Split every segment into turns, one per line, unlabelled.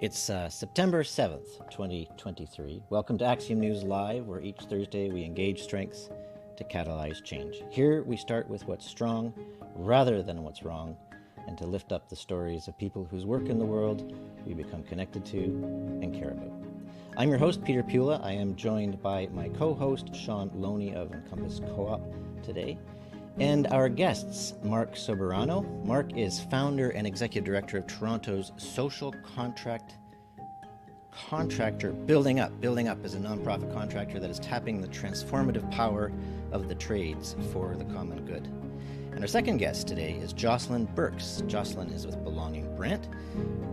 It's September 7th, 2023. Welcome to Axiom News Live, where each Thursday we engage strengths to catalyze change. Here we start with what's strong rather than what's wrong, and to lift up the stories of people whose work in the world we become connected to and care about. I'm your host, Peter Pula. I am joined by my co-host, Sean Loney of Encompass Co-op today. And our guests, Marc Soberano. Marc is founder and executive director of Toronto's Social Contractor Building Up. Building Up is a nonprofit contractor that is tapping the transformative power of the trades for the common good. And our second guest today is Jocelyn Birkes. Jocelyn is with Belonging Brant.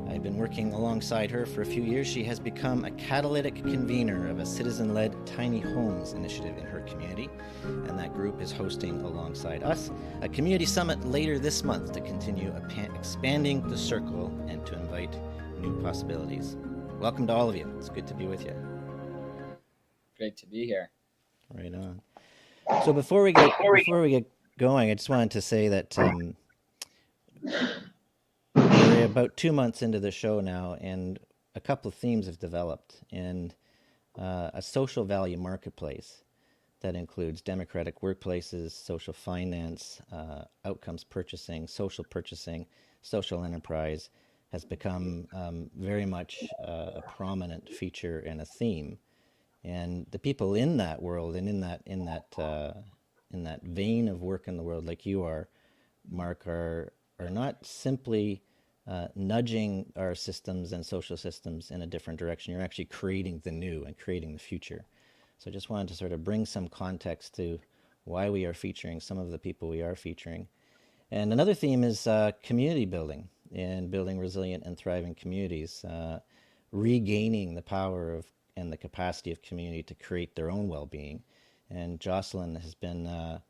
I've been working alongside her for a few years. She has become a catalytic convener of a citizen-led tiny homes initiative in her community, and that group is hosting alongside us a community summit later this month to continue expanding the circle and to invite new possibilities. Welcome to all of you. It's good to be with you.
Great to be here.
Right on. So before we get going, I just wanted to say that we're about 2 months into the show now, and a couple of themes have developed in a social value marketplace that includes democratic workplaces, social finance, outcomes purchasing, social enterprise has become very much a prominent feature and a theme. And the people in that world and in that vein of work in the world, like you are, Marc, are not simply nudging our systems and social systems in a different direction. You're actually creating the new and creating the future. So I just wanted to sort of bring some context to why we are featuring some of the people we are featuring. And another theme is community building and building resilient and thriving communities, regaining the power of and the capacity of community to create their own well-being. And Jocelyn has been a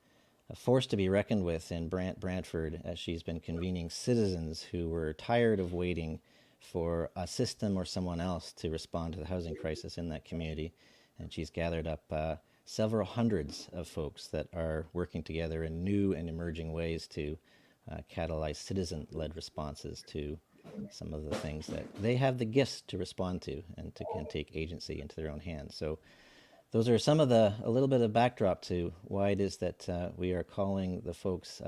force to be reckoned with in Brantford, as she's been convening citizens who were tired of waiting for a system or someone else to respond to the housing crisis in that community. And she's gathered up several hundreds of folks that are working together in new and emerging ways to catalyze citizen-led responses to some of the things that they have the gifts to respond to and to can take agency into their own hands. So those are some of a little bit of backdrop to why it is that we are calling the folks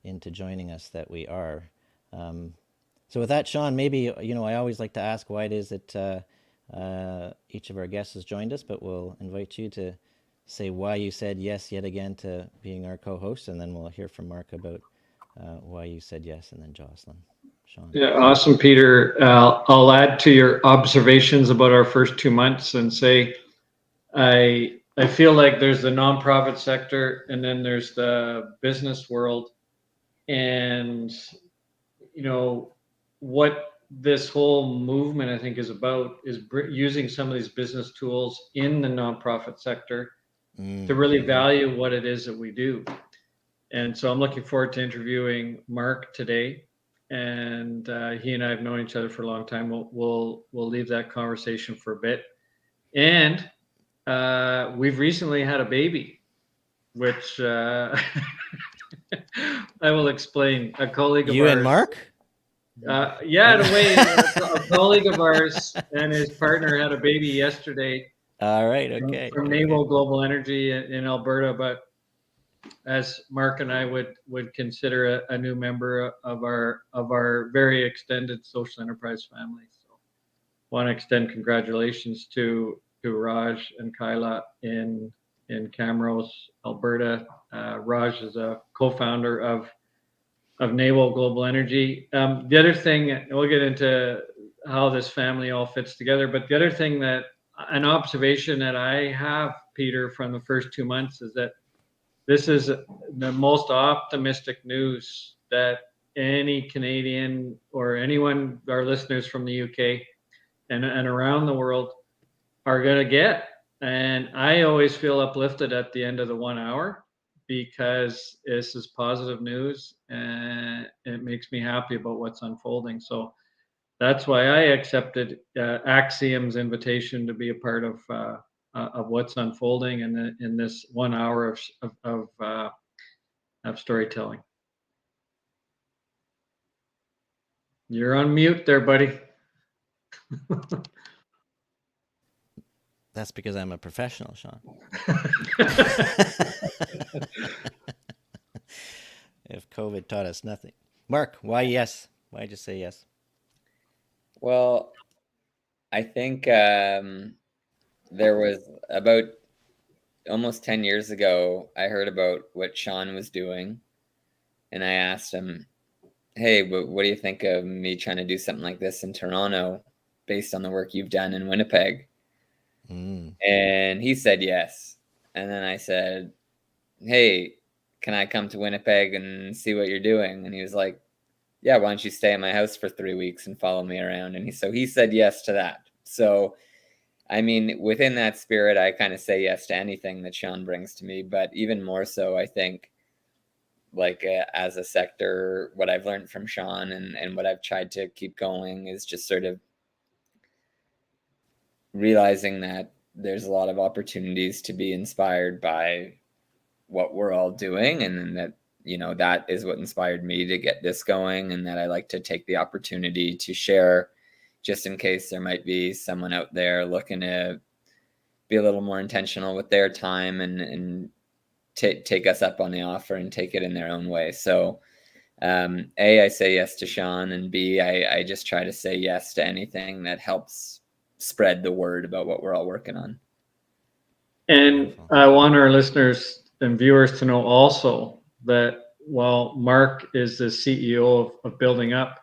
into joining us that we are. So with that, Sean, maybe, I always like to ask why it is that each of our guests has joined us, but we'll invite you to say why you said yes yet again to being our co-host, and then we'll hear from Marc about why you said yes, and then Jocelyn. Sean.
Yeah, awesome, Peter. I'll add to your observations about our first 2 months and say I feel like there's the nonprofit sector and then there's the business world, and what this whole movement I think is about is using some of these business tools in the nonprofit sector to really value what it is that we do. And so I'm looking forward to interviewing Marc today, and he and I have known each other for a long time. We'll leave that conversation for a bit, and we've recently had a baby, which I will explain. A colleague of
ours. You and Marc?
Yeah, in a way, a colleague of ours and his partner had a baby yesterday.
All right, okay.
From Naval Global Energy in Alberta, but as Marc and I would consider a new member of our very extended social enterprise family. So want to extend congratulations to Raj and Kyla in Camrose, Alberta. Raj is a co-founder of Naval Global Energy. The other thing, we'll get into how this family all fits together, but the other thing an observation that I have, Peter, from the first 2 months is that this is the most optimistic news that any Canadian or anyone, our listeners from the UK and around the world are going to get. And I always feel uplifted at the end of the 1 hour because this is positive news and it makes me happy about what's unfolding. So that's why I accepted Axiom's invitation to be a part of what's unfolding in this 1 hour of storytelling. You're on mute there, buddy.
That's because I'm a professional, Sean. If COVID taught us nothing. Marc, why yes? Why'd you say yes?
Well, I think there was about almost 10 years ago, I heard about what Sean was doing, and I asked him, hey, what do you think of me trying to do something like this in Toronto based on the work you've done in Winnipeg? And he said yes. And then I said, hey, can I come to Winnipeg and see what you're doing? And he was like, yeah, why don't you stay at my house for 3 weeks and follow me around? And he said yes to that. So, I mean, within that spirit, I kind of say yes to anything that Sean brings to me. But even more so, I think, like as a sector, what I've learned from Sean and what I've tried to keep going is just sort of realizing that there's a lot of opportunities to be inspired by what we're all doing, and that, you know, that is what inspired me to get this going, and that I like to take the opportunity to share, just in case there might be someone out there looking to be a little more intentional with their time and take us up on the offer and take it in their own way. So A, I say yes to Sean, and B, I just try to say yes to anything that helps spread the word about what we're all working on.
And I want our listeners and viewers to know also that while Marc is the CEO of Building Up,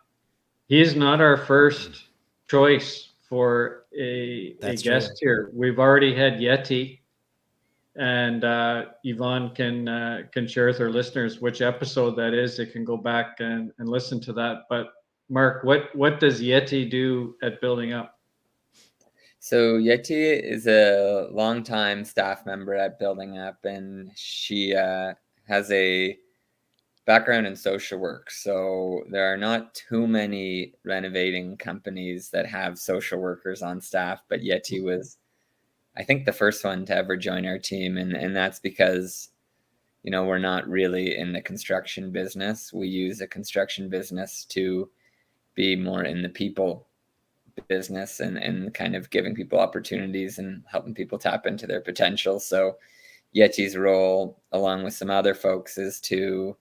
he is not our first choice for a guest here. We've already had Yeti, and Yvonne can share with our listeners which episode that is. They can go back and listen to that. But Marc, what does Yeti do at Building Up?
So Yeti is a longtime staff member at Building Up, and she has a background in social work. So there are not too many renovating companies that have social workers on staff, but Yeti was, I think, the first one to ever join our team. And that's because, you know, we're not really in the construction business. We use a construction business to be more in the people business and kind of giving people opportunities and helping people tap into their potential. So Yeti's role, along with some other folks, is to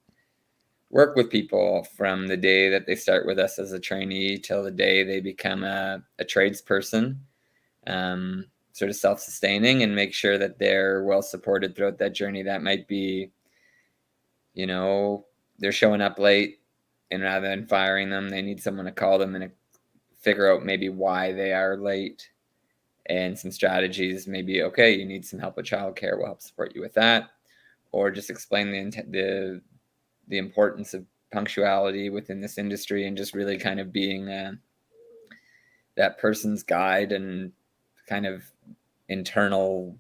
work with people from the day that they start with us as a trainee till the day they become a tradesperson, sort of self-sustaining, and make sure that they're well supported throughout that journey. That might be, you know, they're showing up late, and rather than firing them, they need someone to call them and figure out maybe why they are late, and some strategies. Maybe, okay, you need some help with childcare, we'll help support you with that, or just explain the importance of punctuality within this industry, and just really kind of being that person's guide and kind of internal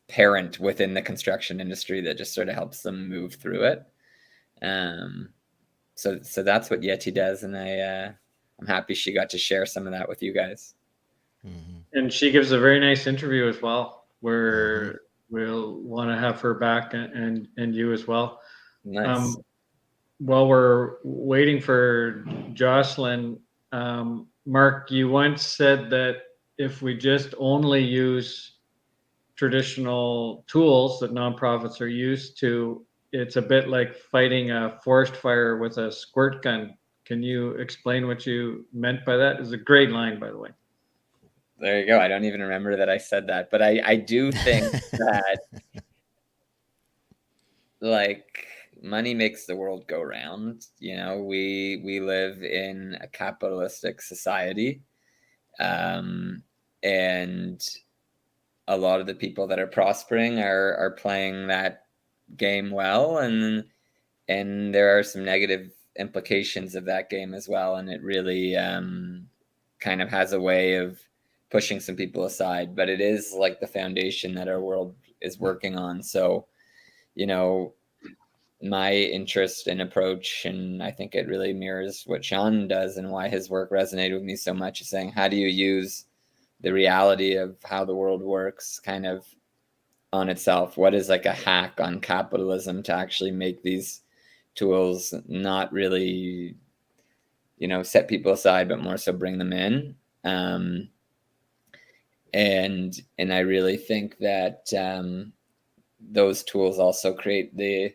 parent within the construction industry that just sort of helps them move through it. So that's what Yeti does, and I'm happy she got to share some of that with you guys.
Mm-hmm. And she gives a very nice interview as well, where we'll want to have her back, and you as well.
Nice.
While we're waiting for Jocelyn, Marc, you once said that if we just only use traditional tools that nonprofits are used to, it's a bit like fighting a forest fire with a squirt gun. Can you explain what you meant by that? It's a great line, by the way.
There you go. I don't even remember that I said that, but I do think that, like, money makes the world go round. You know, we live in a capitalistic society, and a lot of the people that are prospering are playing that game well, and there are some negative implications of that game as well, and it really kind of has a way of pushing some people aside, but it is like the foundation that our world is working on. So, you know, my interest and approach, and I think it really mirrors what Sean does and why his work resonated with me so much, is saying, how do you use the reality of how the world works kind of on itself? What is like a hack on capitalism to actually make these tools not really, you know, set people aside, but more so bring them in? And I really think that those tools also create the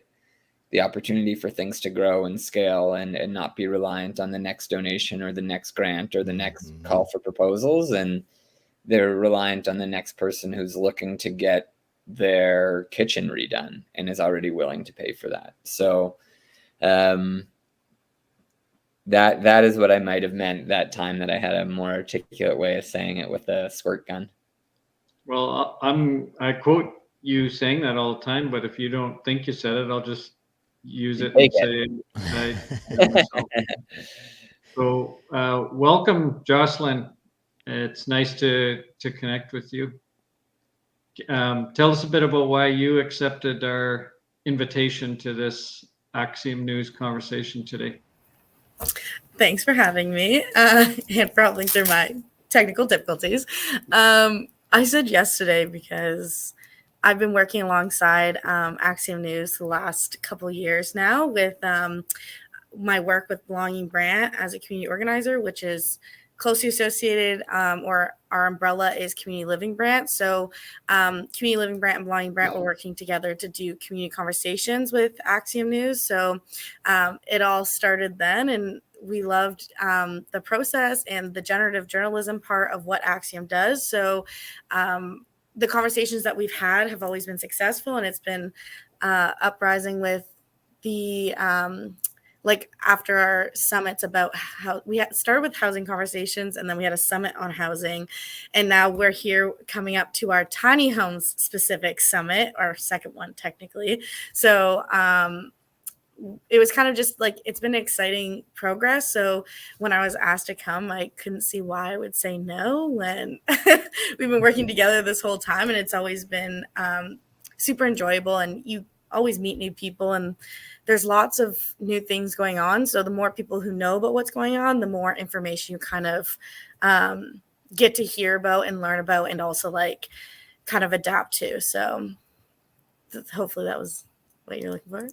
opportunity for things to grow and scale and not be reliant on the next donation or the next grant or the next call for proposals. And they're reliant on the next person who's looking to get their kitchen redone and is already willing to pay for that. So that is what I might have meant that time, that I had a more articulate way of saying it with a squirt gun.
Well, I quote you saying that all the time, but if you don't think you said it, I'll just use it and say I myself. So welcome, Jocelyn. It's nice to connect with you. Tell us a bit about why you accepted our invitation to this Axiom News conversation today.
Thanks for having me and probably through my technical difficulties. I said yes today because I've been working alongside Axiom News the last couple of years now with my work with Belonging Brant as a community organizer, which is closely associated, or our umbrella is Community Living Brant. So Community Living Brant and Belonging Brant were working together to do community conversations with Axiom News. So it all started then, and we loved the process and the generative journalism part of what Axiom does. So the conversations that we've had have always been successful, and it's been uprising with the like after our summits about how we started with housing conversations, and then we had a summit on housing, and now we're here coming up to our tiny homes specific summit, our second one technically. So it was kind of just like, it's been exciting progress. So when I was asked to come, I couldn't see why I would say no when we've been working together this whole time, and it's always been super enjoyable, and you always meet new people, and there's lots of new things going on. So the more people who know about what's going on, the more information you kind of get to hear about and learn about, and also like kind of adapt to. So hopefully that was what you're looking for.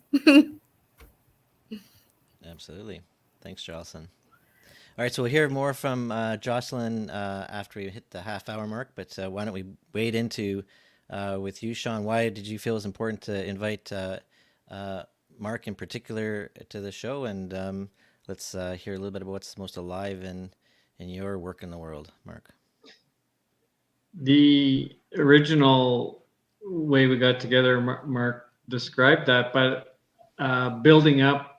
Absolutely. Thanks, Jocelyn. All right, so we'll hear more from Jocelyn after we hit the half-hour mark, but why don't we wade into with you, Sean? Why did you feel it was important to invite Marc in particular to the show? And let's hear a little bit about what's most alive in your work in the world, Marc.
The original way we got together, Marc described that, but Building Up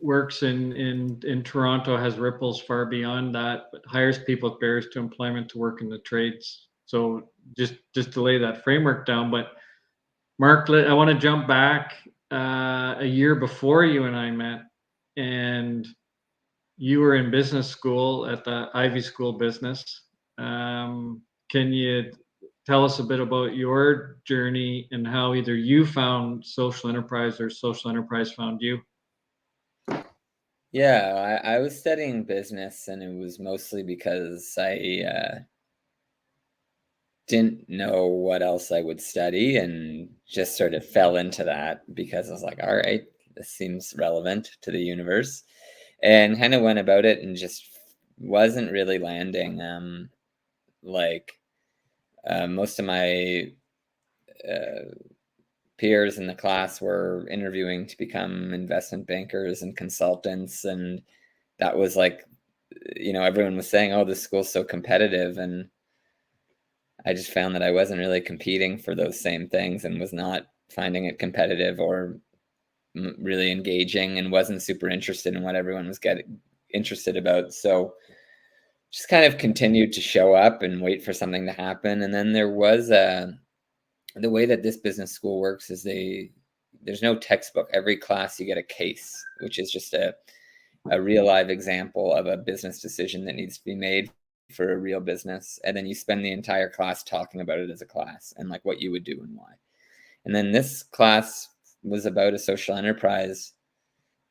works in Toronto, has ripples far beyond that, but hires people with barriers to employment to work in the trades. So just to lay that framework down. But Marc, I want to jump back a year before you and I met, and you were in business school at the Ivy School Business. Can you tell us a bit about your journey and how either you found social enterprise or social enterprise found you?
Yeah, I was studying business, and it was mostly because I didn't know what else I would study, and just sort of fell into that because I was like, all right, this seems relevant to the universe, and kind of went about it and just wasn't really landing. Most of my peers in the class were interviewing to become investment bankers and consultants, and that was like, everyone was saying, oh, this school's so competitive, and I just found that I wasn't really competing for those same things, and was not finding it competitive or really engaging, and wasn't super interested in what everyone was getting interested about. So just kind of continued to show up and wait for something to happen. And then there was the way that this business school works is there's no textbook. Every class you get a case, which is just a real live example of a business decision that needs to be made for a real business. And then you spend the entire class talking about it as a class and like what you would do and why. And then this class was about a social enterprise,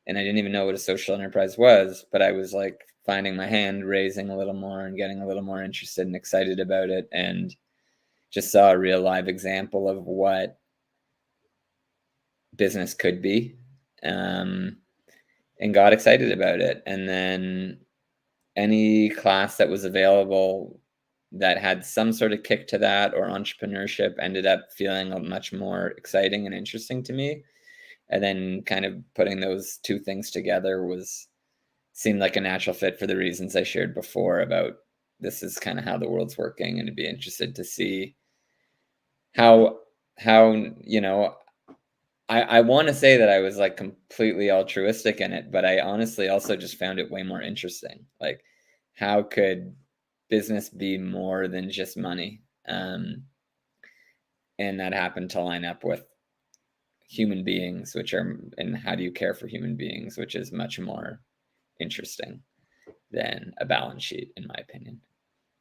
and I didn't even know what a social enterprise was, but I was like finding my hand, raising a little more and getting a little more interested and excited about it, and just saw a real live example of what business could be, and got excited about it. And then any class that was available that had some sort of kick to that or entrepreneurship ended up feeling much more exciting and interesting to me. And then kind of putting those two things together seemed like a natural fit for the reasons I shared before about this is kind of how the world's working, and to be interested to see how I want to say that I was like completely altruistic in it, but I honestly also just found it way more interesting. Like, how could business be more than just money? And that happened to line up with human beings, and how do you care for human beings, which is much more interesting than a balance sheet, in my opinion.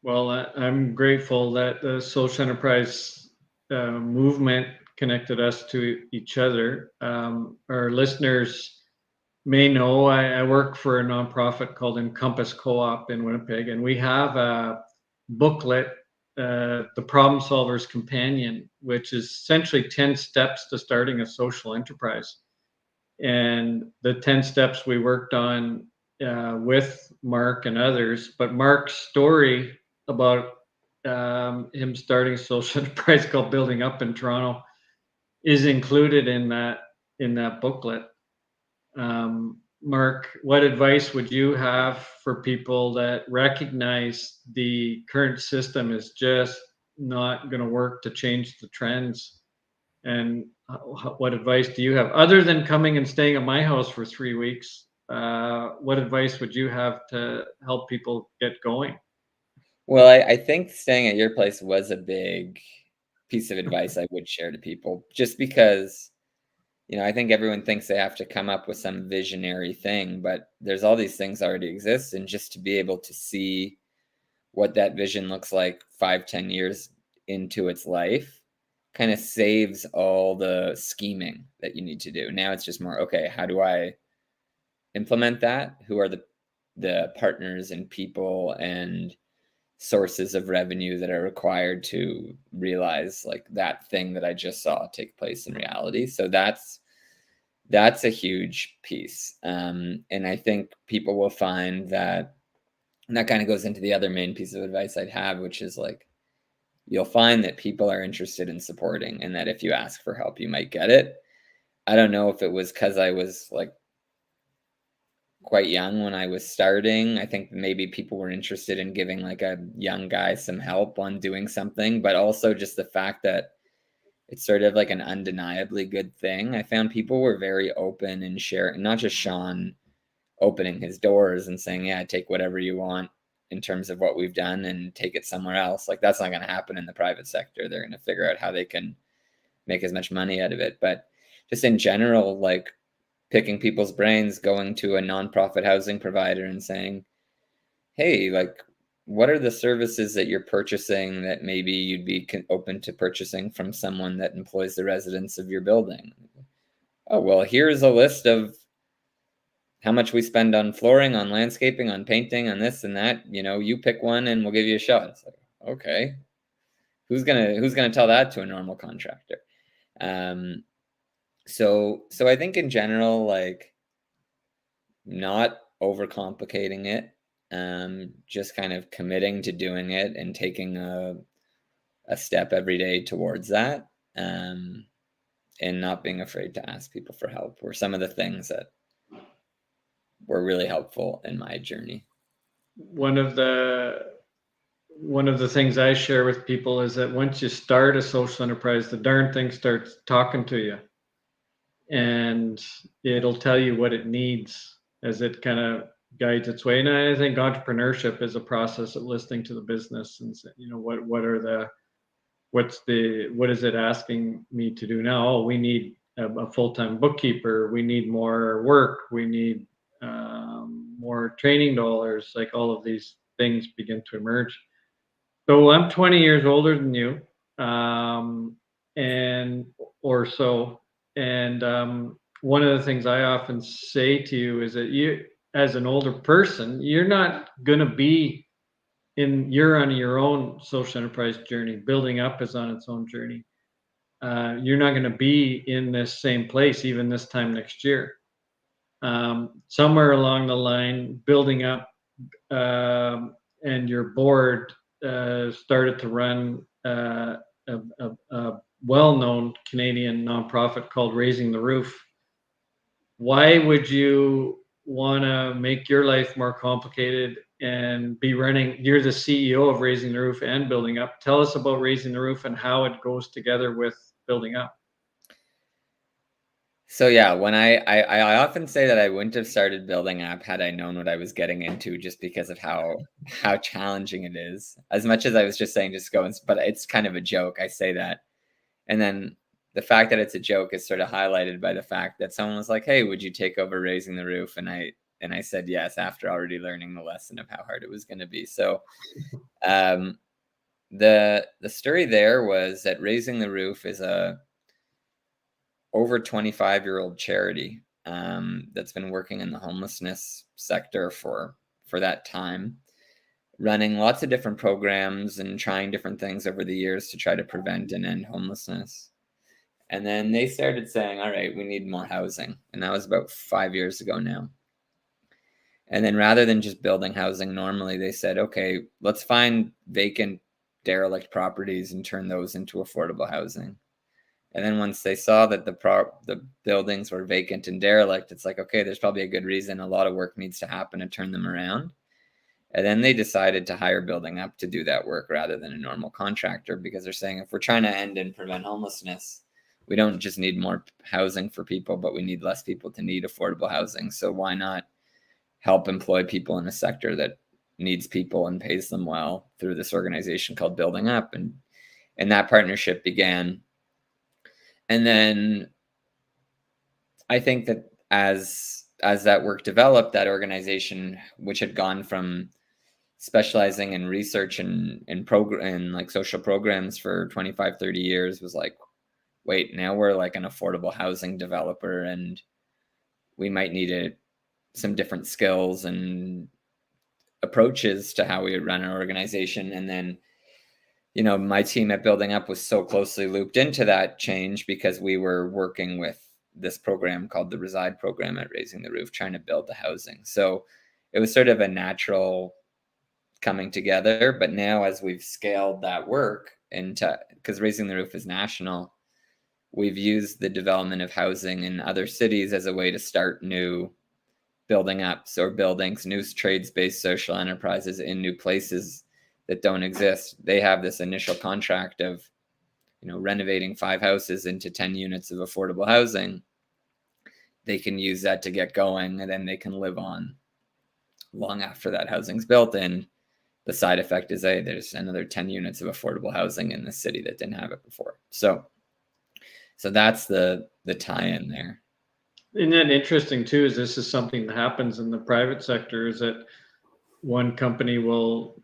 Well, I'm grateful that the social enterprise movement connected us to each other. Our listeners may know I work for a nonprofit called Encompass Co-op in Winnipeg, and we have a booklet, The Problem Solver's Companion, which is essentially 10 steps to starting a social enterprise. And the 10 steps we worked on with Marc and others, but Marc's story about him starting a social enterprise called Building Up in Toronto is included in that booklet. Marc, what advice would you have for people that recognize the current system is just not going to work to change the trends? And what advice do you have, other than coming and staying at my house for 3 weeks? What advice would you have to help people get going?
Well, I think staying at your place was a big piece of advice I would share to people, just because, I think everyone thinks they have to come up with some visionary thing, but there's all these things already exist. And just to be able to see what that vision looks like 5-10 years into its life kind of saves all the scheming that you need to do. Now it's just more, okay, how do I implement that? Who are the partners and people and sources of revenue that are required to realize like that thing that I just saw take place in reality? So that's a huge piece. And I think people will find that, and that kind of goes into the other main piece of advice I'd have, which is like, you'll find that people are interested in supporting, and that if you ask for help, you might get it. I don't know if it was because I was like quite young when I was starting. I think maybe people were interested in giving like a young guy some help on doing something, but also just the fact that it's sort of like an undeniably good thing. I found people were very open and sharing, not just Sean opening his doors and saying, yeah, take whatever you want in terms of what we've done and take it somewhere else. Like, that's not going to happen in the private sector. They're going to figure out how they can make as much money out of it. But just in general, like picking people's brains, going to a nonprofit housing provider and saying, hey, like, what are the services that you're purchasing that maybe you'd be open to purchasing from someone that employs the residents of your building? Oh, well, here's a list of how much we spend on flooring, on landscaping, on painting, on this and that. You pick one and we'll give you a shot. It's like, okay, who's gonna tell that to a normal contractor? So I think in general, like, not overcomplicating it, just kind of committing to doing it and taking a step every day towards that, and not being afraid to ask people for help were some of the things that were really helpful in my journey.
One of the things I share with people is that once you start a social enterprise, the darn thing starts talking to you, and it'll tell you what it needs as it kind of guides its way. And I think entrepreneurship is a process of listening to the business and say, what is it asking me to do now? Oh, we need a full-time bookkeeper. We need more work. We need more training dollars. Like, all of these things begin to emerge. So I'm 20 years older than you, and or so. And one of the things I often say to you is that you, as an older person, you're not going to be you're on your own social enterprise journey. Building Up is on its own journey. You're not going to be in this same place even this time next year. Somewhere along the line, Building Up and your board started to run a well-known Canadian nonprofit called Raising the Roof. Why would you want to make your life more complicated and be running? You're the CEO of Raising the Roof and Building Up. Tell us about Raising the Roof and how it goes together with Building Up.
So yeah, when I often say that I wouldn't have started Building Up had I known what I was getting into, just because of how challenging it is. As much as I was just saying just go, but it's kind of a joke. I say that, and then the fact that it's a joke is sort of highlighted by the fact that someone was like, "Hey, would you take over Raising the Roof?" And I said yes after already learning the lesson of how hard it was going to be. So the story there was that Raising the Roof is a over 25-year-old charity that's been working in the homelessness sector for that time, running lots of different programs and trying different things over the years to try to prevent and end homelessness. And then they started saying, all right, we need more housing. And that was about 5 years ago now. And then rather than just building housing normally, they said, okay, let's find vacant, derelict properties and turn those into affordable housing. And then once they saw that the buildings were vacant and derelict, it's like, okay, there's probably a good reason. A lot of work needs to happen to turn them around. And then they decided to hire Building Up to do that work rather than a normal contractor, because they're saying if we're trying to end and prevent homelessness, we don't just need more housing for people, but we need less people to need affordable housing. So why not help employ people in a sector that needs people and pays them well through this organization called Building Up? And that partnership began. And then I think that as that work developed, that organization, which had gone from specializing in research and like social programs for 25, 30 years, was like, wait, now we're like an affordable housing developer, and we might need some different skills and approaches to how we would run our organization. And then, you know, my team at Building Up was so closely looped into that change because we were working with this program called the Reside program at Raising the Roof, trying to build the housing. So it was sort of a natural coming together. But now, as we've scaled that work into, because Raising the Roof is national, we've used the development of housing in other cities as a way to start new building ups or buildings, new trades-based social enterprises in new places that don't exist. They have this initial contract of, you know, renovating 5 houses into 10 units of affordable housing. They can use that to get going, and then they can live on long after that housing's built. And the side effect is, hey, there's another 10 units of affordable housing in the city that didn't have it before. So that's the tie-in there.
Isn't that interesting too? Is this is something that happens in the private sector? Is that one company will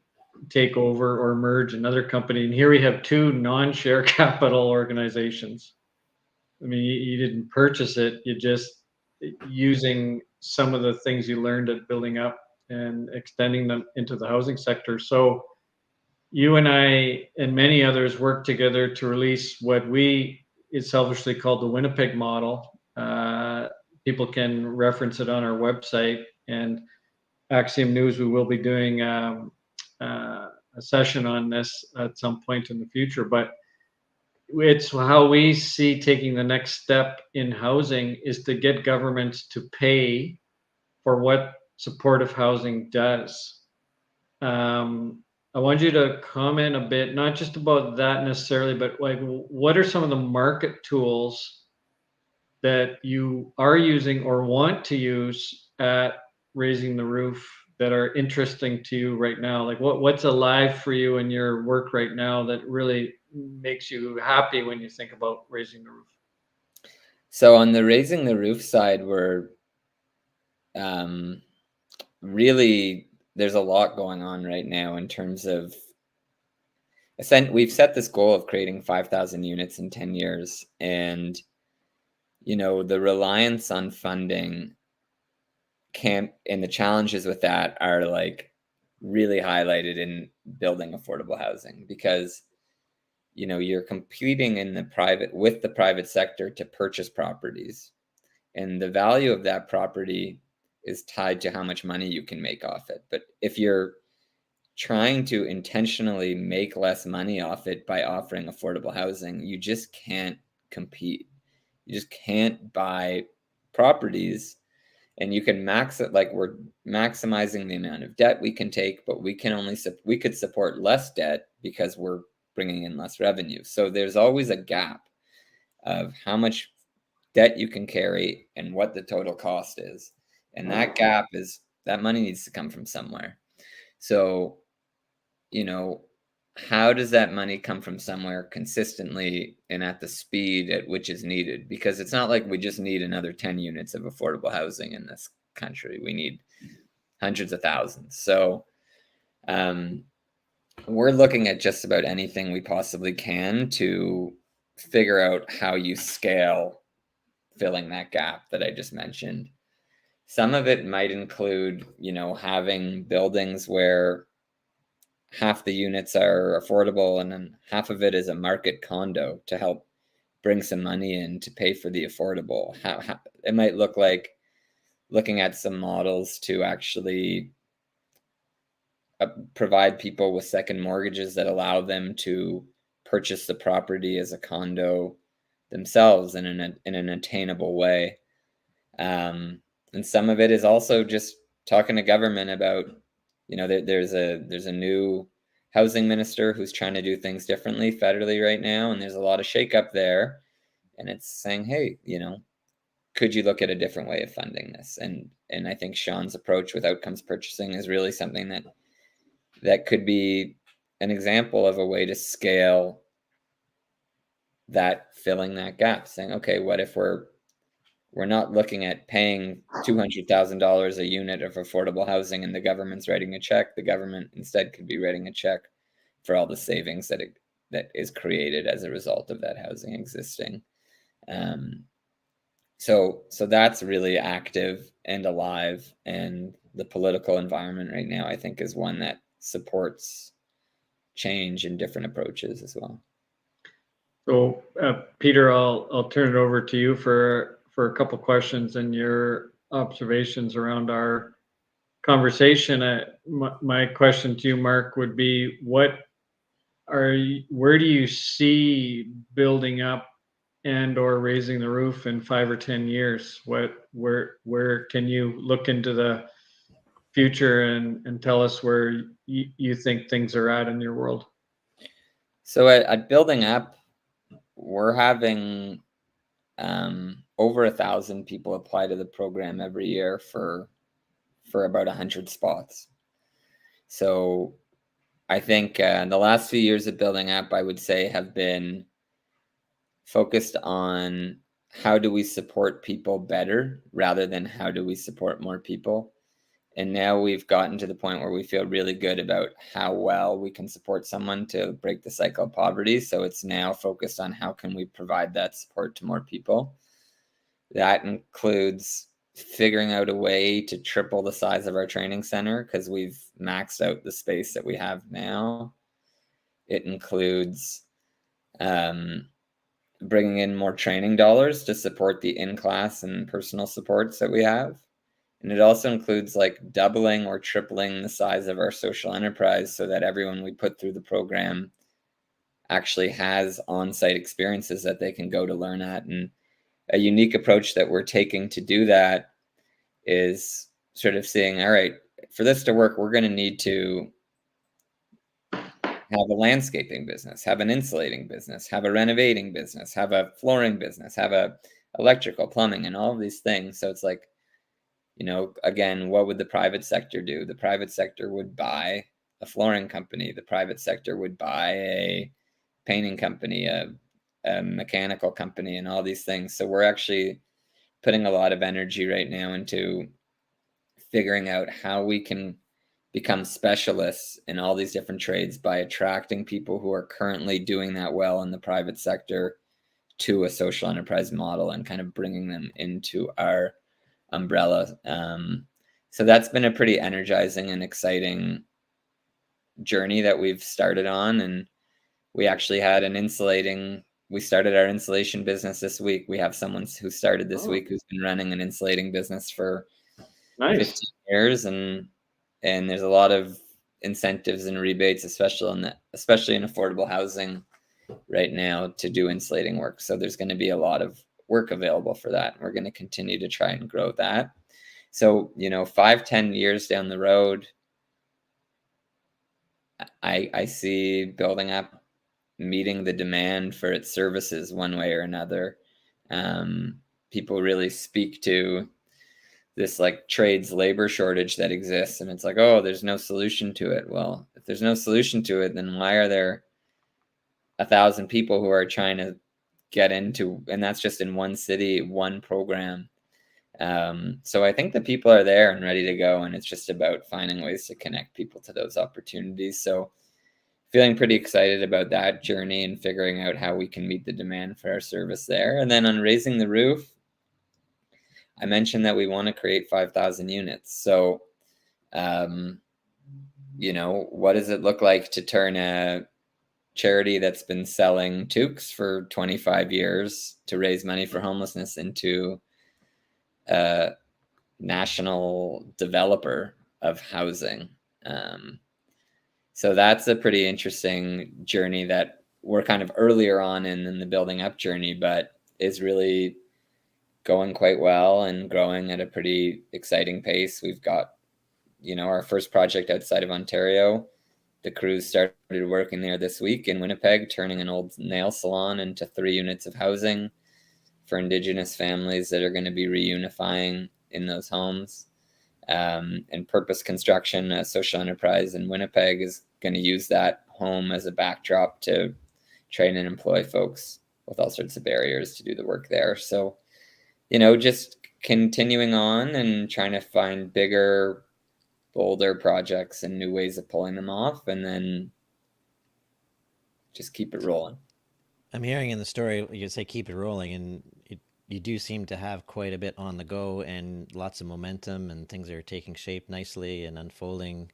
take over or merge another company, and here we have 2 non-share capital organizations. I mean, you didn't purchase it; you just using some of the things you learned at Building Up and extending them into the housing sector. So you and I and many others work together to release what is selfishly called the Winnipeg model. People can reference it on our website, and Axiom News, we will be doing a session on this at some point in the future. But it's how we see taking the next step in housing is to get governments to pay for what supportive housing does. I want you to comment a bit, not just about that necessarily, but like, what are some of the market tools that you are using or want to use at Raising the Roof that are interesting to you right now? Like what's alive for you in your work right now that really makes you happy when you think about Raising the Roof?
So on the Raising the Roof side, we're really, there's a lot going on right now in terms of, we've set this goal of creating 5,000 units in 10 years. And, you know, the reliance on funding and the challenges with that are like really highlighted in building affordable housing, because, you know, you're competing with the private sector to purchase properties. And the value of that property is tied to how much money you can make off it. But if you're trying to intentionally make less money off it by offering affordable housing, you just can't compete. You just can't buy properties, and you can max it, like we're maximizing the amount of debt we can take, but we could support less debt because we're bringing in less revenue. So there's always a gap of how much debt you can carry and what the total cost is. And that gap is, that money needs to come from somewhere. So, you know, how does that money come from somewhere consistently and at the speed at which is needed? Because it's not like we just need another 10 units of affordable housing in this country. We need hundreds of thousands. So we're looking at just about anything we possibly can to figure out how you scale filling that gap that I just mentioned. Some of it might include, you know, having buildings where half the units are affordable and then half of it is a market condo to help bring some money in to pay for the affordable. It might look like looking at some models to actually provide people with second mortgages that allow them to purchase the property as a condo themselves in an attainable way. And some of it is also just talking to government about, you know, there's a new housing minister who's trying to do things differently federally right now, and there's a lot of shakeup there. And it's saying, hey, you know, could you look at a different way of funding this? And I think Sean's approach with outcomes purchasing is really something that could be an example of a way to scale that, filling that gap, saying, okay, what if we're not looking at paying $200,000 a unit of affordable housing and the government's writing a check? The government instead could be writing a check for all the savings that is created as a result of that housing existing. So that's really active and alive, and the political environment right now, I think, is one that supports change in different approaches as well.
So, Peter, I'll turn it over to you for a couple questions and your observations around our conversation. My question to you, Marc, would be: where do you see building up and or raising the roof in 5 or 10 years? Where can you look into the future and tell us where you think things are at in your world?
So at Building Up, we're having over 1,000 people apply to the program every year for about 100 spots. So I think the last few years of Building Up, I would say, have been focused on how do we support people better rather than how do we support more people. And now we've gotten to the point where we feel really good about how well we can support someone to break the cycle of poverty. So it's now focused on how can we provide that support to more people. That includes figuring out a way to triple the size of our training center because we've maxed out the space that we have now. It includes bringing in more training dollars to support the in-class and personal supports that we have. And it also includes like doubling or tripling the size of our social enterprise so that everyone we put through the program actually has on-site experiences that they can go to learn at. And a unique approach that we're taking to do that is sort of saying, all right, for this to work, we're going to need to have a landscaping business, have an insulating business, have a renovating business, have a flooring business, have a electrical, plumbing, and all of these things. So it's like, you know, again, what would the private sector do? The private sector would buy a flooring company. The private sector would buy a painting company, a mechanical company, and all these things. So we're actually putting a lot of energy right now into figuring out how we can become specialists in all these different trades by attracting people who are currently doing that well in the private sector to a social enterprise model and kind of bringing them into our umbrella. So that's been a pretty energizing and exciting journey that we've started on. And we actually had we started our insulation business this week. We have someone who started this week who's been running an insulating business for
Nice.
15 years, and there's a lot of incentives and rebates, especially in affordable housing right now, to do insulating work. So there's going to be a lot of work available for that. We're going to continue to try and grow that. So, 5-10 years down the road, I see Building Up meeting the demand for its services one way or another. People really speak to this like trades labor shortage that exists, and it's like, oh, there's no solution to it. Well, if there's no solution to it, then why are there 1,000 people who are trying to get into, and that's just in one city, one program. So I think the people are there and ready to go, and it's just about finding ways to connect people to those opportunities. So feeling pretty excited about that journey and figuring out how we can meet the demand for our service there. And then on Raising the Roof, I mentioned that we want to create 5,000 units. So, what does it look like to turn a charity that's been selling toques for 25 years to raise money for homelessness into a national developer of housing? So that's a pretty interesting journey that we're kind of earlier on in the Building Up journey, but is really going quite well and growing at a pretty exciting pace. We've got, our first project outside of Ontario. The crews started working there this week in Winnipeg, turning an old nail salon into 3 units of housing for Indigenous families that are going to be reunifying in those homes. And Purpose Construction, a social enterprise in Winnipeg, is going to use that home as a backdrop to train and employ folks with all sorts of barriers to do the work there. So, just continuing on and trying to find bigger, bolder projects and new ways of pulling them off, and then just keep it rolling.
I'm hearing in the story you say keep it rolling, and you do seem to have quite a bit on the go and lots of momentum, and things are taking shape nicely and unfolding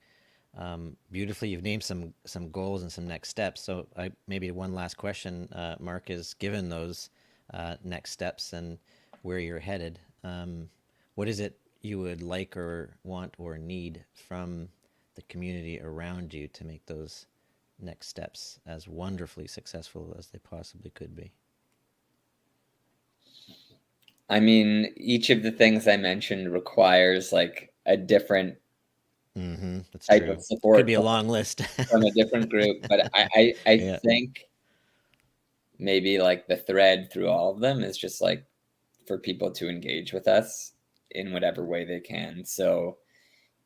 beautifully. You've named some goals and some next steps. So maybe one last question, Marc, is given those next steps and where you're headed, what is it you would like or want or need from the community around you to make those next steps as wonderfully successful as they possibly could be?
I mean, each of the things I mentioned requires like a different
That's
type
true.
of support.
Could be a long list
from a different group, but I
Yeah.
think maybe like the thread through all of them is just like for people to engage with us in whatever way they can. So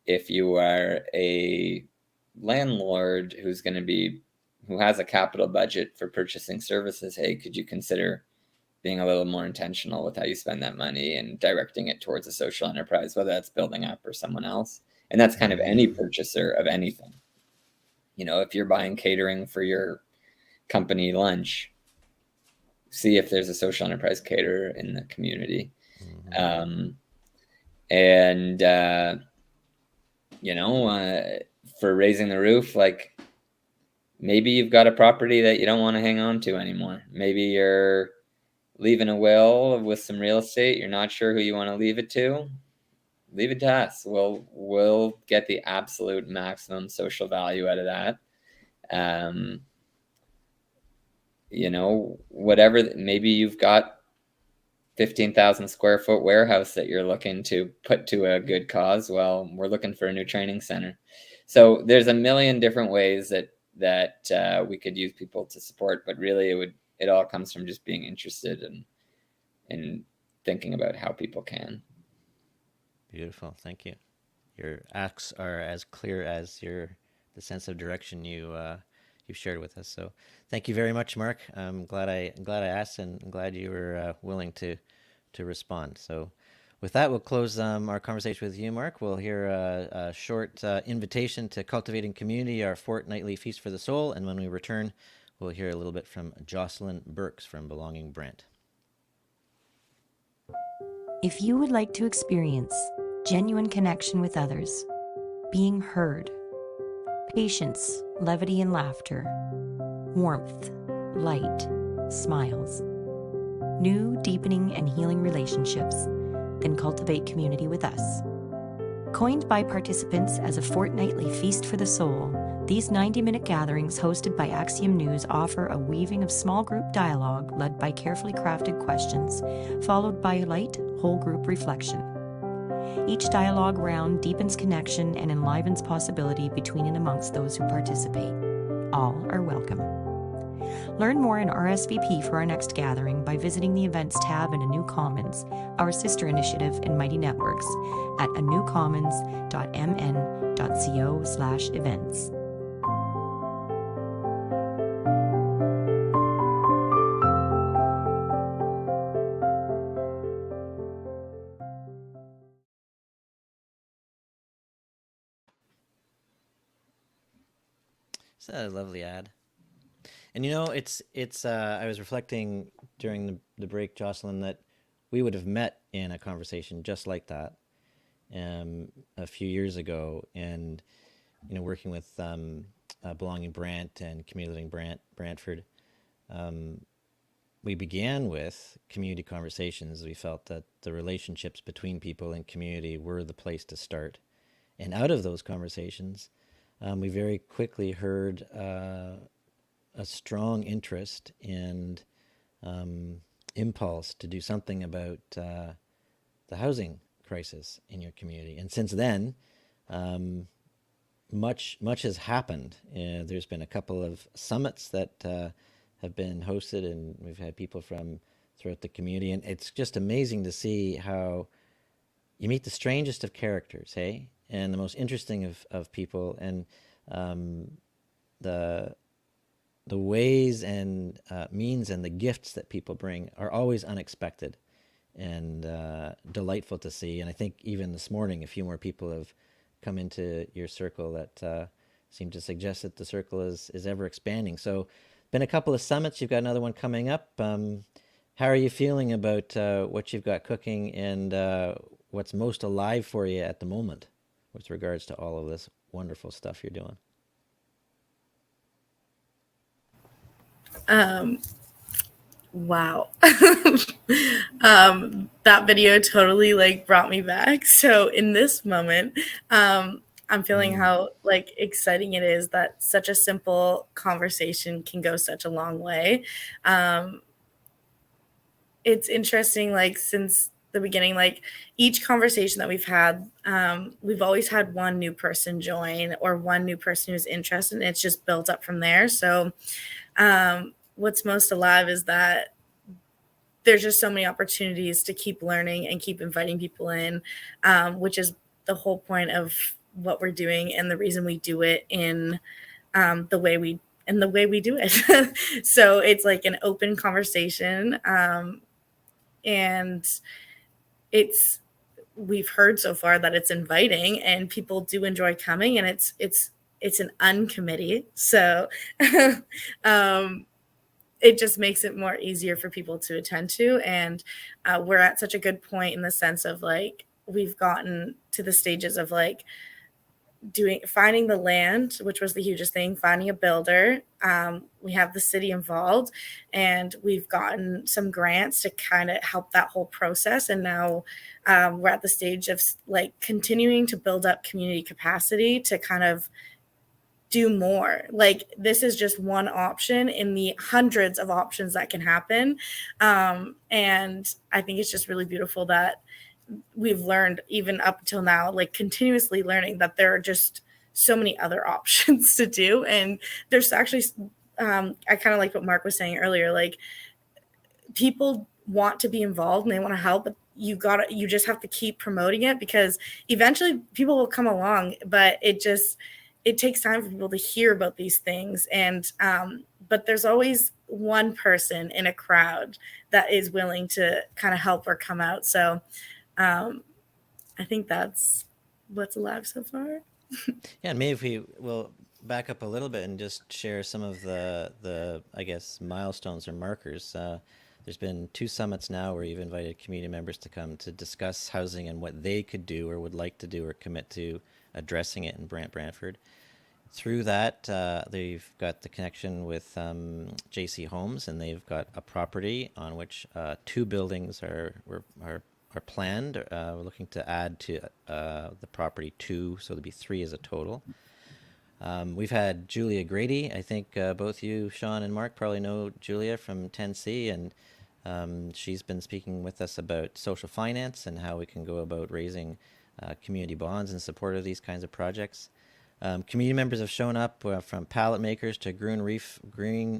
if you are a landlord who has a capital budget for purchasing services, hey, could you consider being a little more intentional with how you spend that money and directing it towards a social enterprise, whether that's Building Up or someone else? And that's kind of any purchaser of anything. If you're buying catering for your company lunch, see if there's a social enterprise caterer in the community. For Raising the Roof, like maybe you've got a property that you don't want to hang on to anymore. Maybe you're leaving a will with some real estate. You're not sure who you want to leave it to. Leave it to us. We'll get the absolute maximum social value out of that. Whatever, maybe you've got 15,000 square foot warehouse that you're looking to put to a good cause. Well, we're looking for a new training center. So there's a million different ways that we could use people to support, but really it all comes from just being interested and thinking about how people can.
Beautiful. Thank you. Your acts are as clear as the sense of direction you've shared with us. So thank you very much, Marc. I'm glad I asked, and I'm glad you were willing to respond. So with that, we'll close our conversation with you, Marc. We'll hear a short invitation to Cultivating Community, our fortnightly Feast for the Soul. And when we return, we'll hear a little bit from Jocelyn Birkes from Belonging Brant.
If you would like to experience genuine connection with others, being heard, patience, levity and laughter, warmth, light, smiles, new, deepening, and healing relationships, then cultivate community with us. Coined by participants as a fortnightly feast for the soul, these 90-minute gatherings hosted by Axiom News offer a weaving of small group dialogue led by carefully crafted questions, followed by light, whole group reflection. Each dialogue round deepens connection and enlivens possibility between and amongst those who participate. All are welcome. Learn more and RSVP for our next gathering by visiting the Events tab in Anew Commons, our sister initiative in Mighty Networks, at anewcommons.mn.co/events.
It's a lovely ad. And you know, it's I was reflecting during the break, Jocelyn, that we would have met in a conversation just like that a few years ago, and you know, working with Belonging Brant and Community Brantford. We began with community conversations. We felt that the relationships between people and community were the place to start. And out of those conversations, we very quickly heard a strong interest and impulse to do something about the housing crisis in your community. And since then, much has happened. There's been a couple of summits that have been hosted, and we've had people from throughout the community. And it's just amazing to see how you meet the strangest of characters, hey, and the most interesting of people, and the ways and means and the gifts that people bring are always unexpected and delightful to see. And I think even this morning, a few more people have come into your circle that seem to suggest that the circle is ever expanding. So, been a couple of summits. You've got another one coming up. How are you feeling about what you've got cooking and what's most alive for you at the moment with regards to all of this wonderful stuff you're doing?
Wow. That video totally like brought me back. So in this moment, I'm feeling how like exciting it is that such a simple conversation can go such a long way. It's interesting, like since the beginning, like each conversation that we've had, we've always had one new person join or one new person who's interested, and it's just built up from there. So what's most alive is that there's just so many opportunities to keep learning and keep inviting people in, which is the whole point of what we're doing and the reason we do it in the way we do it. So it's like an open conversation, and we've heard so far that it's inviting and people do enjoy coming, and it's an uncommittee. So it just makes it more easier for people to attend to. And we're at such a good point in the sense of like, we've gotten to the stages of like finding the land, which was the hugest thing, finding a builder. We have the city involved, and we've gotten some grants to kind of help that whole process. And now we're at the stage of like continuing to build up community capacity to kind of do more. Like this is just one option in the hundreds of options that can happen. And I think it's just really beautiful that we've learned even up until now, like continuously learning that there are just so many other options to do. And there's actually, I kind of like what Marc was saying earlier, like people want to be involved and they want to help, but you just have to keep promoting it, because eventually people will come along, but it takes time for people to hear about these things. And, but there's always one person in a crowd that is willing to kind of help or come out. So I think that's what's alive so far.
Yeah, and maybe if we will back up a little bit and just share some of the I guess milestones or markers. There's been 2 summits now where you've invited community members to come to discuss housing and what they could do or would like to do or commit to addressing it in Brantford. Through that, they've got the connection with JC Homes, and they've got a property on which 2 buildings are are planned. We're looking to add to the property 2, so there'll be 3 as a total. We've had Julia Grady. I think both you, Sean and Mark, probably know Julia from 10C, and she's been speaking with us about social finance and how we can go about raising community bonds in support of these kinds of projects. Community members have shown up from pallet makers to green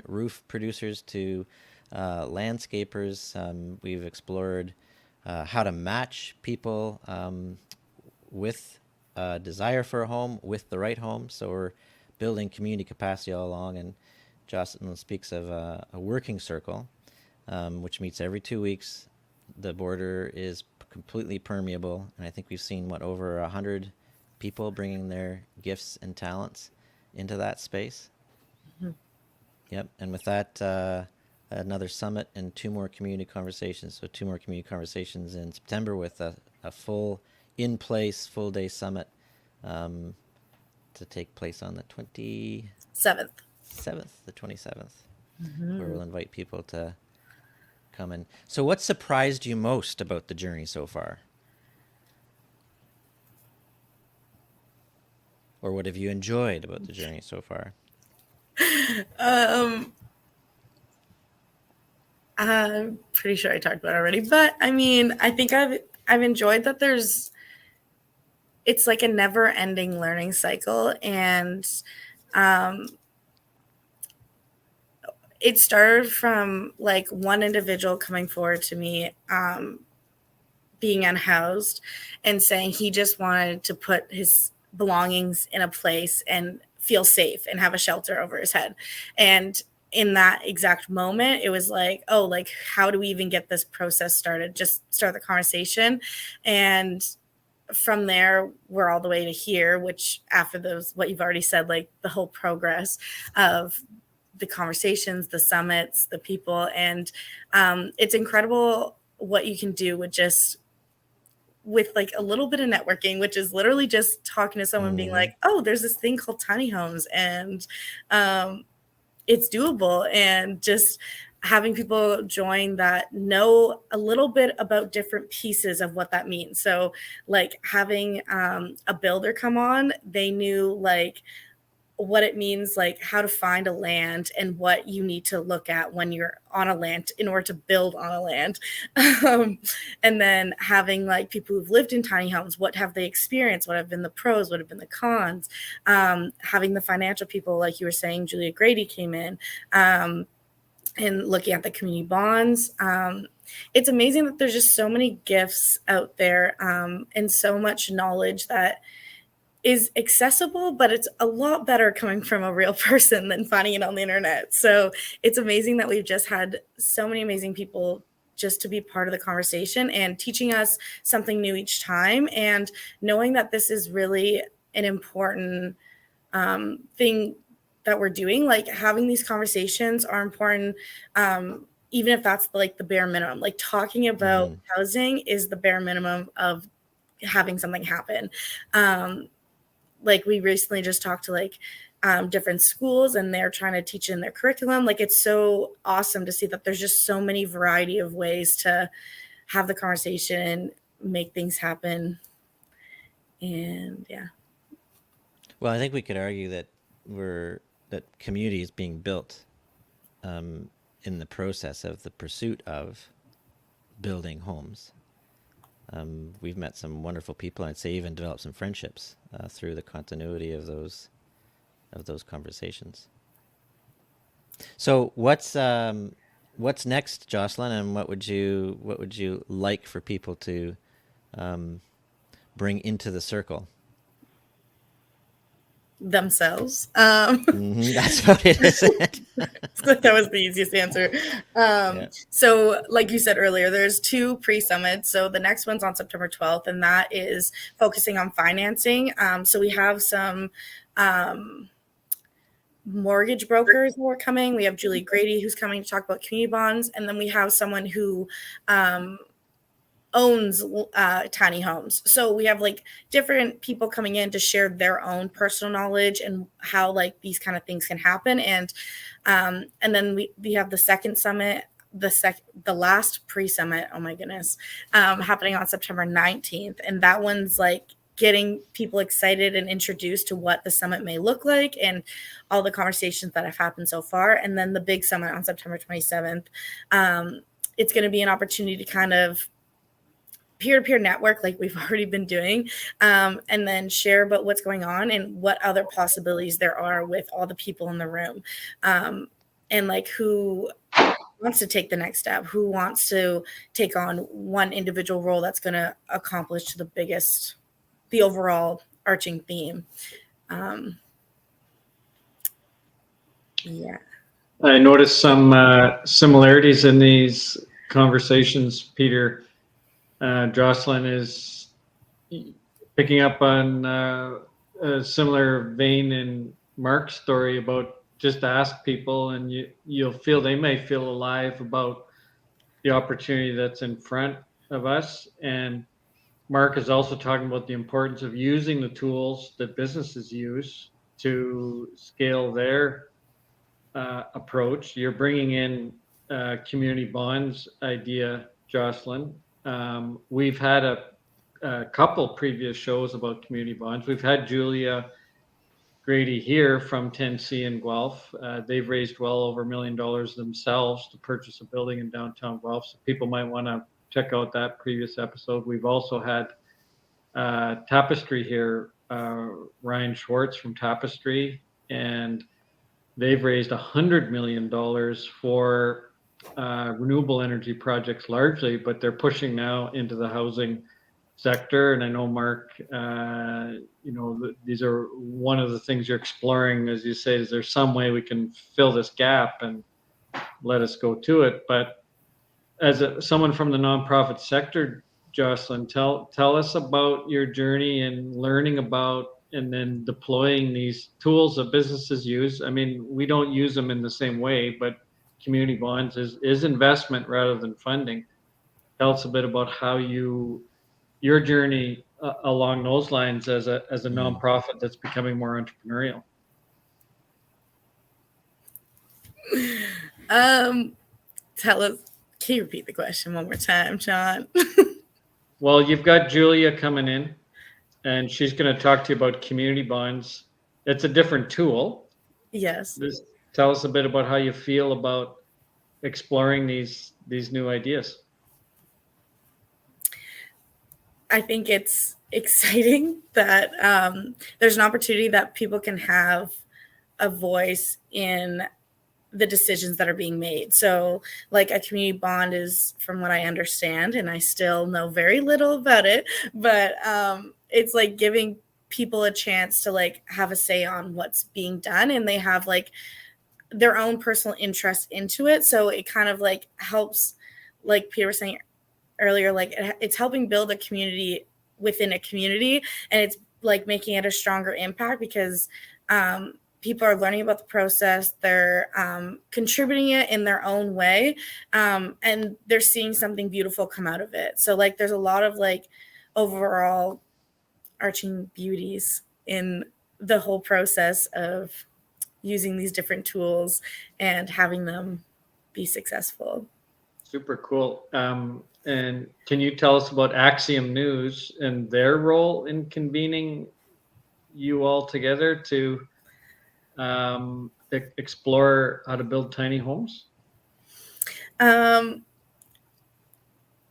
roof producers to landscapers. We've explored how to match people with desire for a home with the right home. So we're building community capacity all along. And Jocelyn speaks of a working circle, which meets every 2 weeks. The border is completely permeable, and I think we've seen over 100 people bringing their gifts and talents into that space. Mm-hmm. Yep, and with that, another summit and 2 more community conversations. So 2 more community conversations in September with a full in-place full-day summit to take place on the 27th, mm-hmm. where we'll invite people to come in. So what surprised you most about the journey so far? Or what have you enjoyed about the journey so far?
I'm pretty sure I talked about it already, but I mean, I think I've enjoyed that it's like a never ending learning cycle. And it started from like one individual coming forward to me, being unhoused and saying he just wanted to put his belongings in a place and feel safe and have a shelter over his head. And in that exact moment, it was like, oh, like, how do we even get this process started? Just start the conversation. And from there, we're all the way to here, which after what you've already said, like the whole progress of the conversations, the summits, the people. And it's incredible what you can do with like a little bit of networking, which is literally just talking to someone, being like, oh, there's this thing called tiny homes, and it's doable. And just having people join that know a little bit about different pieces of what that means. So like having a builder come on, they knew like what it means, like how to find a land and what you need to look at when you're on a land in order to build on a land. And then having like people who've lived in tiny homes, what have they experienced? What have been the pros? What have been the cons? Having the financial people, like you were saying, Julia Grady came in, and looking at the community bonds. It's amazing that there's just so many gifts out there, and so much knowledge that is accessible, but it's a lot better coming from a real person than finding it on the internet. So it's amazing that we've just had so many amazing people just to be part of the conversation and teaching us something new each time, and knowing that this is really an important thing that we're doing. Like having these conversations are important, even if that's like the bare minimum. Like talking about housing is the bare minimum of having something happen. Like we recently just talked to like different schools, and they're trying to teach in their curriculum. Like it's so awesome to see that there's just so many variety of ways to have the conversation and make things happen. And yeah.
Well, I think we could argue that community is being built in the process of the pursuit of building homes. We've met some wonderful people, and I'd say even developed some friendships through the continuity of those conversations. So what's next, Jocelyn, and what would you like for people to bring into the circle?
Themselves.
That's about it, isn't it?
That was the easiest answer. So like you said earlier, there's 2 pre-summits. So the next one's on September 12th, and that is focusing on financing. So we have some mortgage brokers who are coming. We have Julie Grady who's coming to talk about community bonds, and then we have someone who owns tiny homes. So we have like different people coming in to share their own personal knowledge and how like these kind of things can happen. And then we have the second summit the last pre-summit, oh my goodness, happening on September 19th. And that one's like getting people excited and introduced to what the summit may look like and all the conversations that have happened so far. And then the big summit on September 27th, it's going to be an opportunity to kind of peer-to-peer network like we've already been doing, and then share about what's going on and what other possibilities there are with all the people in the room, and like who wants to take the next step, who wants to take on one individual role that's going to accomplish to the overall arching theme. Yeah.
I noticed some similarities in these conversations, Peter. Jocelyn is picking up on a similar vein in Marc's story about just ask people, and they may feel alive about the opportunity that's in front of us. And Marc is also talking about the importance of using the tools that businesses use to scale their approach. You're bringing in community bonds idea, Jocelyn. We've had a couple previous shows about community bonds. We've had Julia Grady here from 10C in Guelph. They've raised well over $1 million themselves to purchase a building in downtown Guelph. So people might want to check out that previous episode. We've also had Tapestry here, Ryan Schwartz from Tapestry, and they've raised $100 million for renewable energy projects largely, but they're pushing now into the housing sector. And I know, Marc, these are one of the things you're exploring, as you say, is there some way we can fill this gap, and let us go to it. But as someone from the nonprofit sector, Jocelyn, tell us about your journey and learning about and then deploying these tools that businesses use. I mean, we don't use them in the same way, but community bonds is investment rather than funding. Tell us a bit about how your journey along those lines as a nonprofit that's becoming more entrepreneurial.
Tell us. Can you repeat the question one more time, John?
Well, you've got Julia coming in, and she's going to talk to you about community bonds. It's a different tool.
Yes.
Just tell us a bit about how you feel about exploring these new ideas.
I think it's exciting that there's an opportunity that people can have a voice in the decisions that are being made. So like a community bond is, from what I understand, and I still know very little about it, but it's like giving people a chance to like have a say on what's being done, and they have like their own personal interest into it. So it kind of like helps, like Peter was saying earlier, like it's helping build a community within a community, and it's like making it a stronger impact because people are learning about the process, they're contributing it in their own way, and they're seeing something beautiful come out of it. So like there's a lot of like overall arching beauties in the whole process of using these different tools and having them be successful.
Super cool. And can you tell us about Axiom News and their role in convening you all together to explore how to build tiny homes?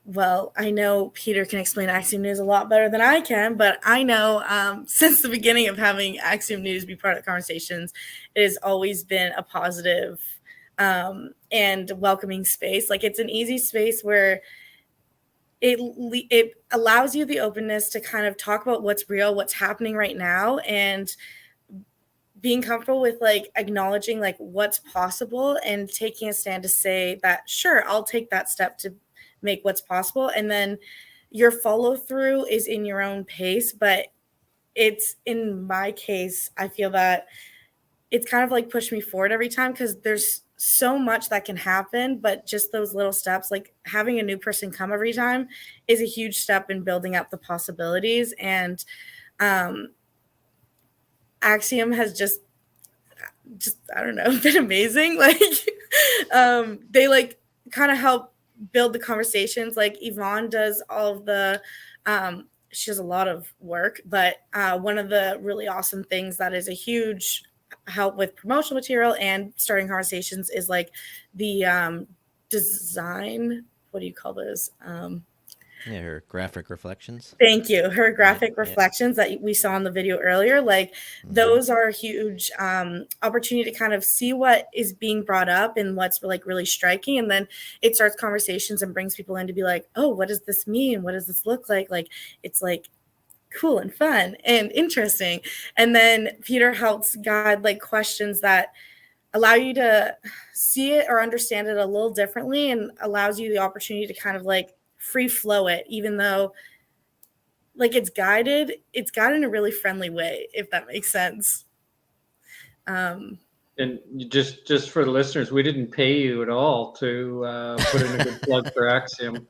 Well, I know Peter can explain Axiom News a lot better than I can, but I know since the beginning of having Axiom News be part of the conversations, it has always been a positive and welcoming space. Like it's an easy space where it allows you the openness to kind of talk about what's real, what's happening right now, and being comfortable with like acknowledging like what's possible and taking a stand to say that, sure, I'll take that step to make what's possible. And then your follow through is in your own pace. But it's, in my case, I feel that it's kind of like pushed me forward every time because there's so much that can happen, but just those little steps, like having a new person come every time is a huge step in building up the possibilities. And Axiom has just I don't know, been amazing. Like they like kind of help build the conversations. Like Yvonne does all of the, she does a lot of work, but one of the really awesome things that is a huge help with promotional material and starting conversations is like the design. What do you call those?
Yeah, her graphic reflections.
Thank you. Her graphic
Yeah.
reflections that we saw in the video earlier, like those are a huge opportunity to kind of see what is being brought up and what's like really striking. And then it starts conversations and brings people in to be like, oh, what does this mean? What does this look like? Like, it's like cool and fun and interesting. And then Peter helps guide like questions that allow you to see it or understand it a little differently and allows you the opportunity to kind of like free flow it, even though like it's guided in a really friendly way, if that makes sense.
And just for the listeners, we didn't pay you at all to put in a good plug for Axiom.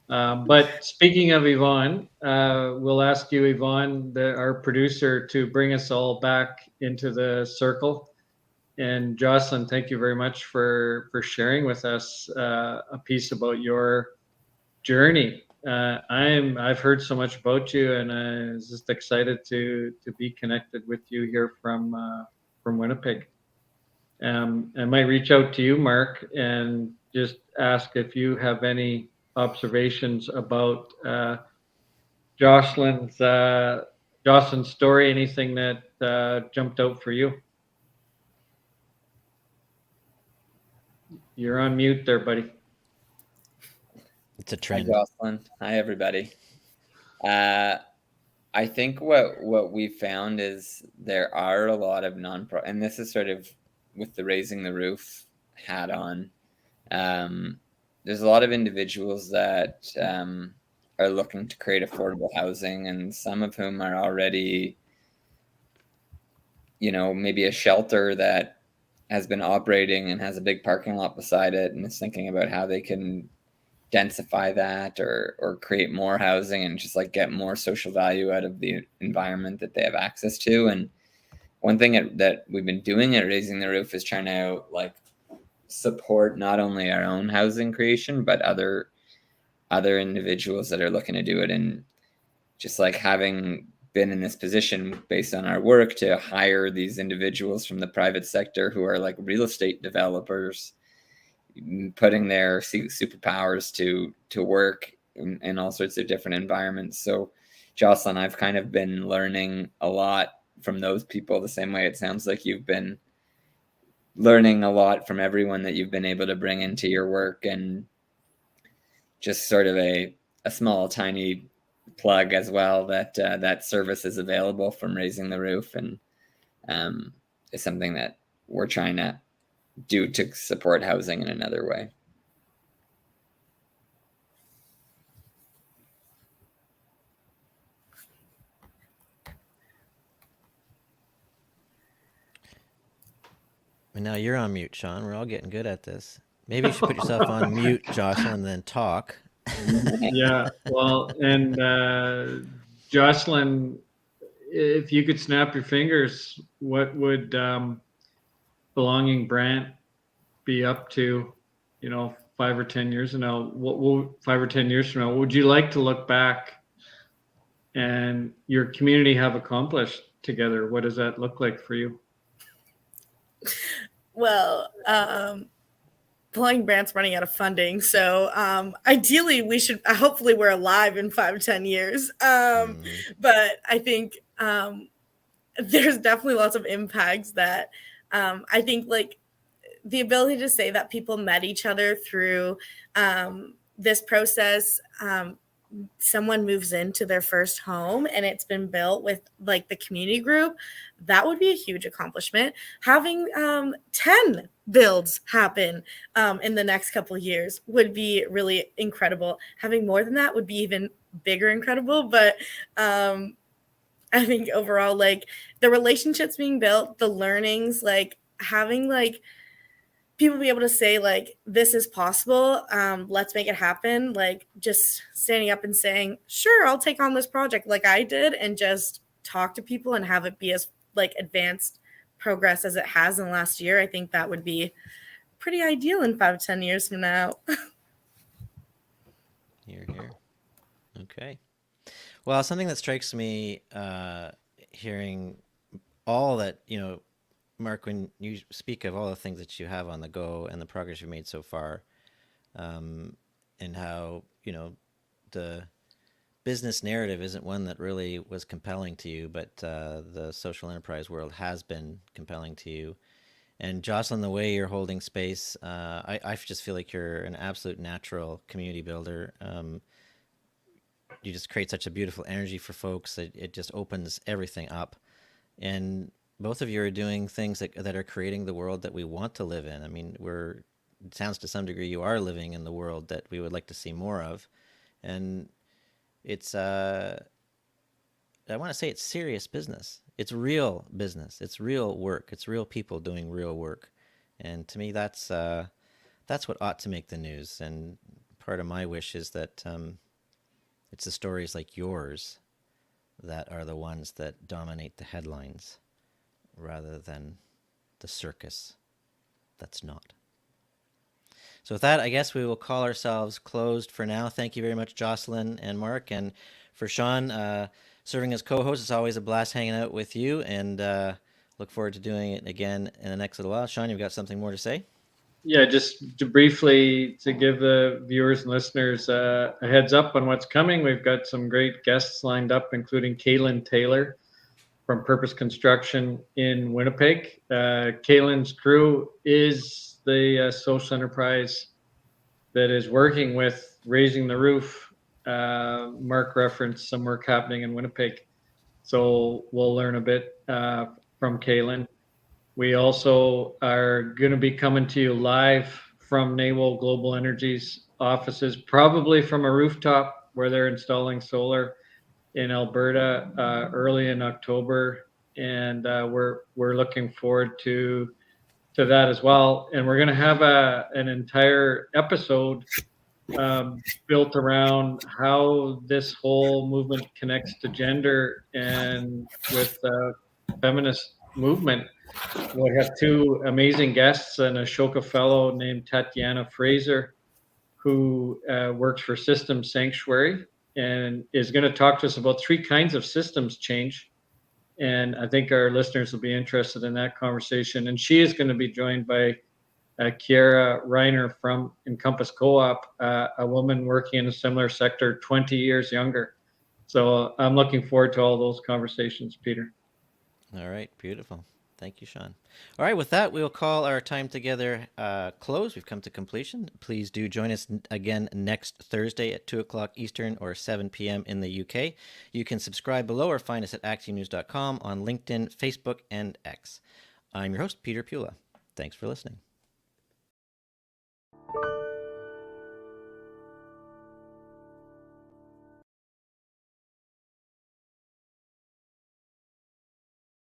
But speaking of Yvonne, we'll ask you, Yvonne, our producer, to bring us all back into the circle. And Jocelyn, thank you very much for sharing with us a piece about your journey. I've heard so much about you, and I was just excited to be connected with you here from Winnipeg. I might reach out to you, Marc, and just ask if you have any observations about Jocelyn's story, anything that jumped out for you. You're on mute there, buddy.
It's a trend.
Hi, Jocelyn. Hi, everybody. I think what we found is there are a lot of and this is sort of with the Raising the Roof hat on. There's a lot of individuals that are looking to create affordable housing, and some of whom are already, maybe a shelter that has been operating and has a big parking lot beside it and is thinking about how they can densify that or create more housing and just like get more social value out of the environment that they have access to. And one thing that we've been doing at Raising the Roof is trying to like support not only our own housing creation, but other individuals that are looking to do it. And just like having been in this position based on our work to hire these individuals from the private sector who are like real estate developers, putting their superpowers to work in all sorts of different environments. So Jocelyn, I've kind of been learning a lot from those people, the same way it sounds like you've been learning a lot from everyone that you've been able to bring into your work. And just sort of a small, tiny plug as well that that service is available from Raising the Roof, and is something that we're trying to do to support housing in another way.
And now you're on mute, Sean. We're all getting good at this. Maybe you should put yourself on mute, Jocelyn, and then talk.
Yeah, well, and Jocelyn, if you could snap your fingers, what would belonging Brant be up to, 5 or 10 years from now? What will 5 or 10 years from now, would you like to look back and your community have accomplished together? What does that look like for you?
Well, Belonging Brant's running out of funding, so ideally hopefully we're alive in 5 or 10 years. But I think there's definitely lots of impacts that I think like the ability to say that people met each other through this process. Someone moves into their first home and it's been built with like the community group, that would be a huge accomplishment. Having 10 builds happen in the next couple of years would be really incredible. Having more than that would be even bigger incredible. But I think overall, like the relationships being built, the learnings, like having like people be able to say like, this is possible. Let's make it happen. Like just standing up and saying, sure, I'll take on this project like I did, and just talk to people and have it be as like advanced progress as it has in the last year. I think that would be pretty ideal in 5-10 years from now.
Here, here. Okay. Well, something that strikes me hearing all that, Marc, when you speak of all the things that you have on the go and the progress you've made so far, and how, the business narrative isn't one that really was compelling to you, but the social enterprise world has been compelling to you. And Jocelyn, the way you're holding space, I just feel like you're an absolute natural community builder. You just create such a beautiful energy for folks that it just opens everything up. And both of you are doing things that are creating the world that we want to live in. I mean, it sounds to some degree you are living in the world that we would like to see more of. And it's, I want to say it's serious business. It's real business. It's real work. It's real people doing real work. And to me, that's what ought to make the news. And part of my wish is that it's the stories like yours that are the ones that dominate the headlines rather than the circus that's not. So with that, I guess we will call ourselves closed for now. Thank you very much, Jocelyn and Marc. And for Sean, serving as co-host, it's always a blast hanging out with you, and look forward to doing it again in the next little while. Sean, you've got something more to say?
Yeah, just to briefly to give the viewers and listeners a heads up on what's coming. We've got some great guests lined up, including Kaylin Taylor from Purpose Construction in Winnipeg. Kaylin's crew is the social enterprise that is working with raising the roof. Marc referenced some work happening in Winnipeg. So we'll learn a bit from Kaylin. We also are going to be coming to you live from NAWO Global Energy's offices, probably from a rooftop where they're installing solar in Alberta early in October. And we're looking forward to that as well. And we're going to have an entire episode built around how this whole movement connects to gender and with feminist movement. We have two amazing guests, an Ashoka fellow named Tatiana Fraser, who works for Systems Sanctuary and is going to talk to us about 3 kinds of systems change. And I think our listeners will be interested in that conversation. And she is going to be joined by Kiara Reiner from Encompass Co-op, a woman working in a similar sector, 20 years younger. So I'm looking forward to all those conversations, Peter.
All right, beautiful. Thank you, Sean. All right, with that, we'll call our time together close. We've come to completion. Please do join us again next Thursday at 2 o'clock Eastern or 7 p.m. in the UK. You can subscribe below or find us at axiomnews.com on LinkedIn, Facebook, and X. I'm your host, Peter Pula. Thanks for listening.